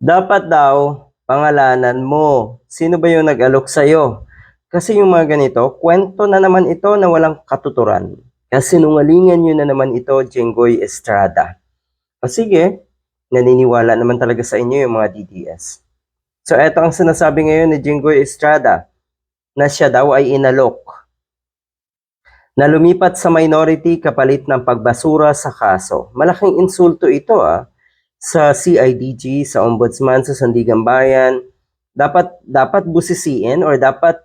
Dapat daw, pangalanan mo. Sino ba yung nag-alok sa'yo? Kasi yung mga ganito, kwento na naman ito na walang katuturan. Kasi nungalingan nyo na naman ito, Jenggoy Estrada. O sige, naniniwala naman talaga sa inyo yung mga DDS. So eto ang sinasabi ngayon ni Jenggoy Estrada, na siya daw ay inalok. Na lumipat sa minority kapalit ng pagbasura sa kaso. Malaking insulto ito sa CIDG, sa Ombudsman, sa Sandigan Bayan. Dapat busisiin or dapat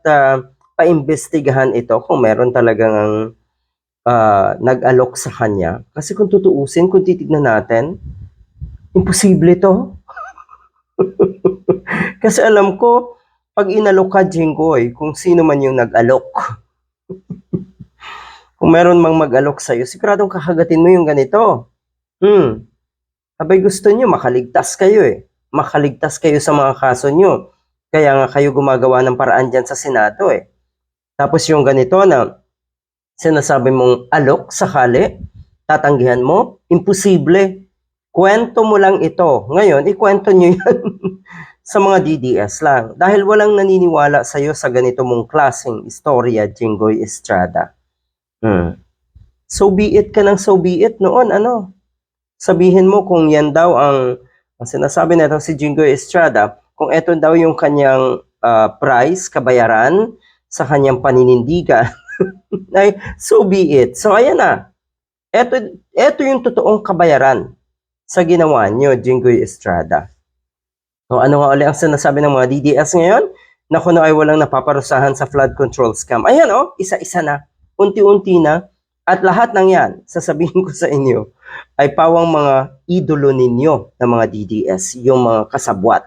paimbestigahan ito kung meron talagang nag-alok sa kanya. Kasi kung tutuusin, kung titignan natin, imposible to. Kasi alam ko, pag inalok ka, Jinggoy, kung sino man yung nag-alok, kung meron mang mag-alok sa'yo, siguradong kakagatin mo yung ganito. Abay gusto nyo, makaligtas kayo Makaligtas kayo sa mga kaso nyo. Kaya nga kayo gumagawa ng paraan dyan sa Senado Tapos yung ganito na sinasabi mong alok sakali, tatanggihan mo, imposible. Kwento mo lang ito. Ngayon, ikwento nyo yan sa mga DDS lang. Dahil walang naniniwala sa'yo sa ganito mong klaseng istorya, Jinggoy Estrada. So be it ka ng so be it noon, sabihin mo kung yan daw ang sinasabi nito si Jinggoy Estrada, kung ito daw yung kanyang price, kabayaran sa kanyang paninindigan, ay so be it. So ayan na, ito yung totoong kabayaran sa ginawa nyo, Jinggoy Estrada. O ano nga ulit ang sinasabi ng mga DDS ngayon? Na kung ay walang napaparusahan sa flood control scam. Ayan isa-isa na, unti-unti na, at lahat ng yan, sasabihin ko sa inyo, ay pawang mga idolo ninyo ng mga DDS, yung mga kasabwat.